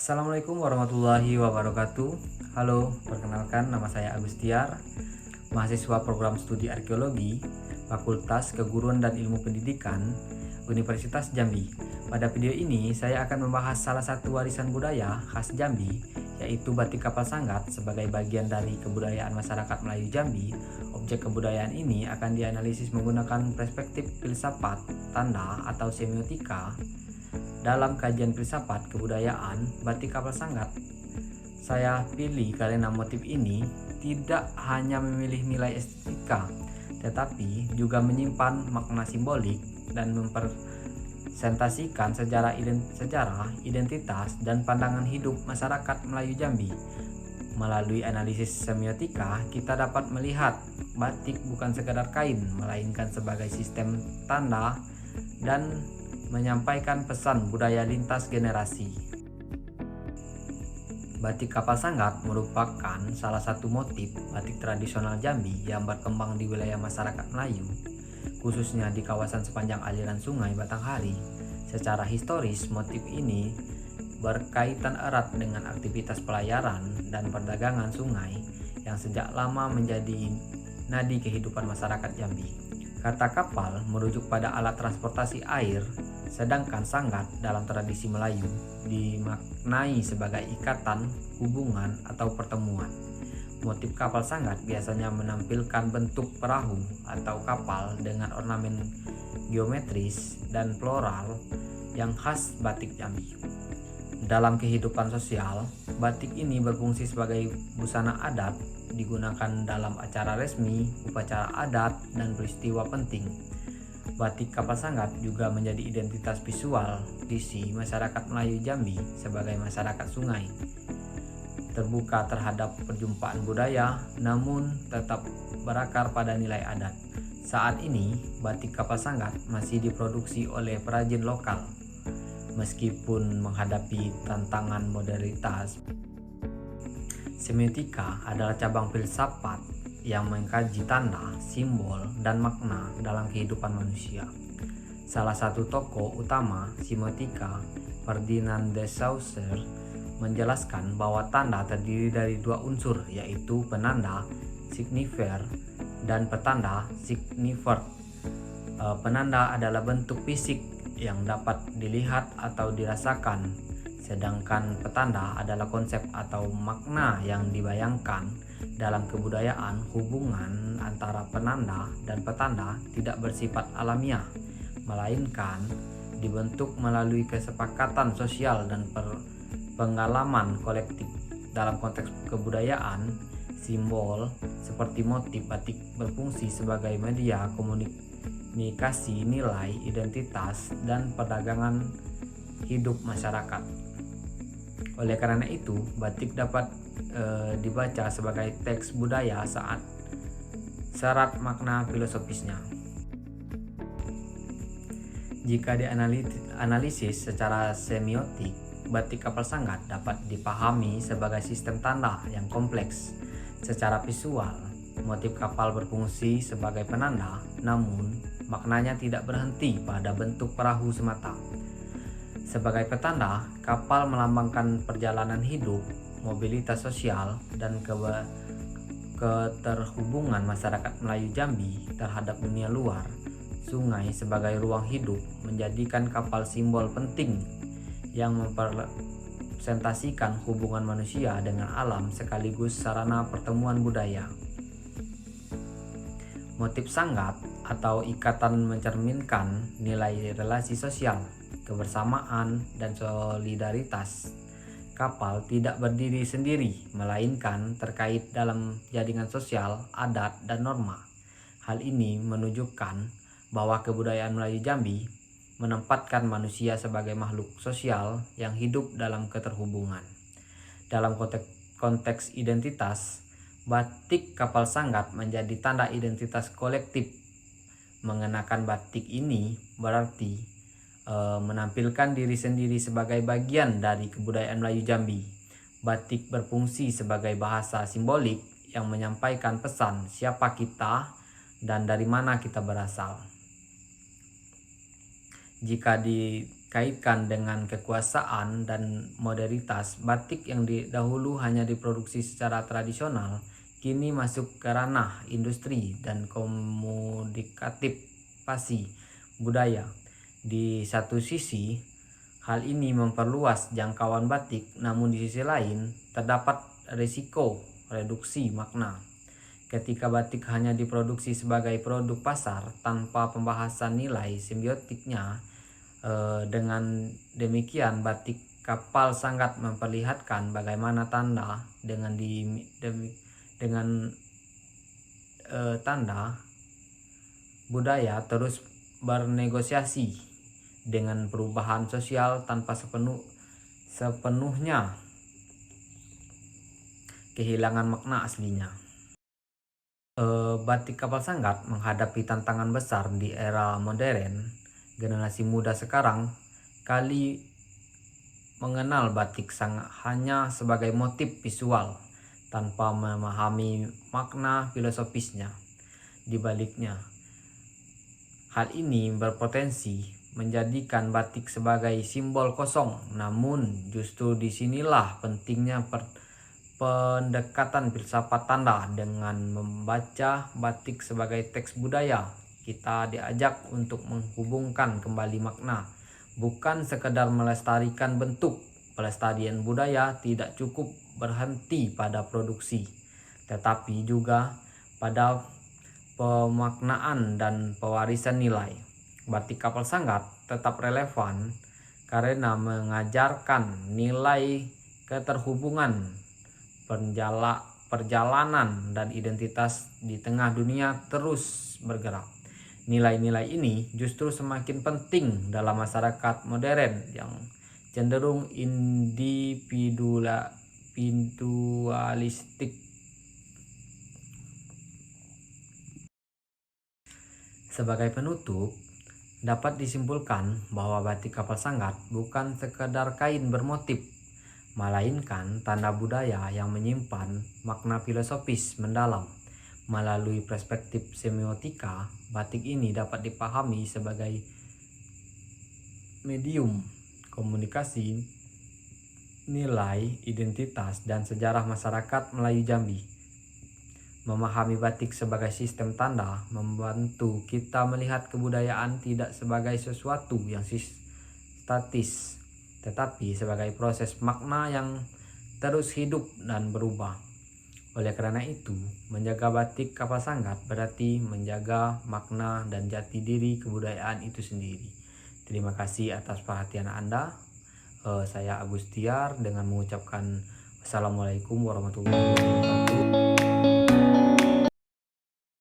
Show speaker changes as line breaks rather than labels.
Assalamualaikum warahmatullahi wabarakatuh. Halo, perkenalkan nama saya Agustiar, mahasiswa program studi arkeologi, Fakultas Keguruan dan Ilmu Pendidikan, Universitas Jambi. Pada video ini saya akan membahas salah satu warisan budaya khas Jambi, yaitu batik kapal sanggat sebagai bagian dari kebudayaan masyarakat Melayu Jambi. Objek kebudayaan ini akan dianalisis menggunakan perspektif filsafat, tanda atau semiotika. Dalam kajian filsafat kebudayaan batik kapal sanggat, saya pilih karena motif ini tidak hanya memilih nilai estetika, tetapi juga menyimpan makna simbolik dan mempresentasikan sejarah, identitas, dan pandangan hidup masyarakat Melayu Jambi. Melalui analisis semiotika, kita dapat melihat batik bukan sekadar kain, melainkan sebagai sistem tanda dan menyampaikan pesan budaya lintas generasi. Batik kapal sanggat merupakan salah satu motif batik tradisional Jambi yang berkembang di wilayah masyarakat Melayu, khususnya di kawasan sepanjang aliran sungai Batanghari. Secara historis, motif ini berkaitan erat dengan aktivitas pelayaran dan perdagangan sungai yang sejak lama menjadi nadi kehidupan masyarakat Jambi. Kata kapal merujuk pada alat transportasi air, sedangkan sanggat dalam tradisi Melayu dimaknai sebagai ikatan, hubungan, atau pertemuan. Motif kapal sanggat biasanya menampilkan bentuk perahu atau kapal dengan ornamen geometris dan floral yang khas batik Jambi. Dalam kehidupan sosial, batik ini berfungsi sebagai busana adat, digunakan dalam acara resmi, upacara adat, dan peristiwa penting. Batik kapal sanggat juga menjadi identitas visual disi masyarakat Melayu Jambi sebagai masyarakat sungai, terbuka terhadap perjumpaan budaya, namun tetap berakar pada nilai adat. Saat ini, batik kapal sanggat masih diproduksi oleh perajin lokal. Meskipun menghadapi tantangan modernitas, semiotika adalah cabang filsafat yang mengkaji tanda, simbol, dan makna dalam kehidupan manusia. Salah satu tokoh utama semiotika, Ferdinand de Saussure, menjelaskan bahwa tanda terdiri dari dua unsur, yaitu penanda signifier dan petanda signifier. Penanda adalah bentuk fisik yang dapat dilihat atau dirasakan, sedangkan petanda adalah konsep atau makna yang dibayangkan. Dalam kebudayaan, hubungan antara penanda dan petanda tidak bersifat alamiah, melainkan dibentuk melalui kesepakatan sosial dan pengalaman kolektif. Dalam konteks kebudayaan, simbol seperti motif batik berfungsi sebagai media komunikasi nilai, identitas, dan perdagangan hidup masyarakat. Oleh karena itu, batik dapat dibaca sebagai teks budaya saat syarat makna filosofisnya. Jika dianalisis secara semiotik, batik kapal sanggat dapat dipahami sebagai sistem tanda yang kompleks. Secara visual, motif kapal berfungsi sebagai penanda, namun maknanya tidak berhenti pada bentuk perahu semata. Sebagai petanda, kapal melambangkan perjalanan hidup, mobilitas sosial, dan keterhubungan masyarakat Melayu Jambi terhadap dunia luar. Sungai sebagai ruang hidup menjadikan kapal simbol penting yang mempresentasikan hubungan manusia dengan alam sekaligus sarana pertemuan budaya. Motif sanggat atau ikatan mencerminkan nilai relasi sosial, kebersamaan, dan solidaritas. Kapal tidak berdiri sendiri, melainkan terkait dalam jaringan sosial, adat, dan norma. Hal ini menunjukkan bahwa kebudayaan Melayu Jambi menempatkan manusia sebagai makhluk sosial yang hidup dalam keterhubungan. Dalam konteks identitas, batik kapal sanggat menjadi tanda identitas kolektif. Mengenakan batik ini berarti menampilkan diri sendiri sebagai bagian dari kebudayaan Melayu Jambi. Batik berfungsi sebagai bahasa simbolik yang menyampaikan pesan siapa kita dan dari mana kita berasal. Jika dikaitkan dengan kekuasaan dan modernitas, batik yang dahulu hanya diproduksi secara tradisional kini masuk ke ranah industri dan komodikatifasi budaya. Di satu sisi, hal ini memperluas jangkauan batik, namun di sisi lain terdapat risiko reduksi makna. Ketika batik hanya diproduksi sebagai produk pasar tanpa pembahasan nilai semiotiknya, dengan demikian batik kapal sangat memperlihatkan bagaimana tanda tanda budaya terus bernegosiasi dengan perubahan sosial tanpa sepenuhnya kehilangan makna aslinya. Batik kapal sanggat menghadapi tantangan besar di era modern. Generasi muda sekarang kali mengenal batik hanya sebagai motif visual tanpa memahami makna filosofisnya di baliknya. Hal ini berpotensi menjadikan batik sebagai simbol kosong, namun justru disinilah pentingnya pendekatan filsafat tanda. Dengan membaca batik sebagai teks budaya, kita diajak untuk menghubungkan kembali makna, bukan sekedar melestarikan bentuk. Pelestarian budaya tidak cukup berhenti pada produksi, tetapi juga pada pemaknaan dan pewarisan nilai. Batik kapal sanggat tetap relevan karena mengajarkan nilai keterhubungan, perjalanan dan identitas di tengah dunia terus bergerak. Nilai-nilai ini justru semakin penting dalam masyarakat modern yang cenderung individualistik. Sebagai penutup, dapat disimpulkan bahwa batik kapal sanggat bukan sekedar kain bermotif, melainkan tanda budaya yang menyimpan makna filosofis mendalam. Melalui perspektif semiotika, batik ini dapat dipahami sebagai medium komunikasi, nilai, identitas, dan sejarah masyarakat Melayu Jambi. Memahami batik sebagai sistem tanda membantu kita melihat kebudayaan tidak sebagai sesuatu yang statis, tetapi sebagai proses makna yang terus hidup dan berubah. Oleh karena itu, menjaga batik kapal sanggat berarti menjaga makna dan jati diri kebudayaan itu sendiri. Terima kasih atas perhatian Anda. Saya Agustiar dengan mengucapkan Assalamualaikum warahmatullahi wabarakatuh.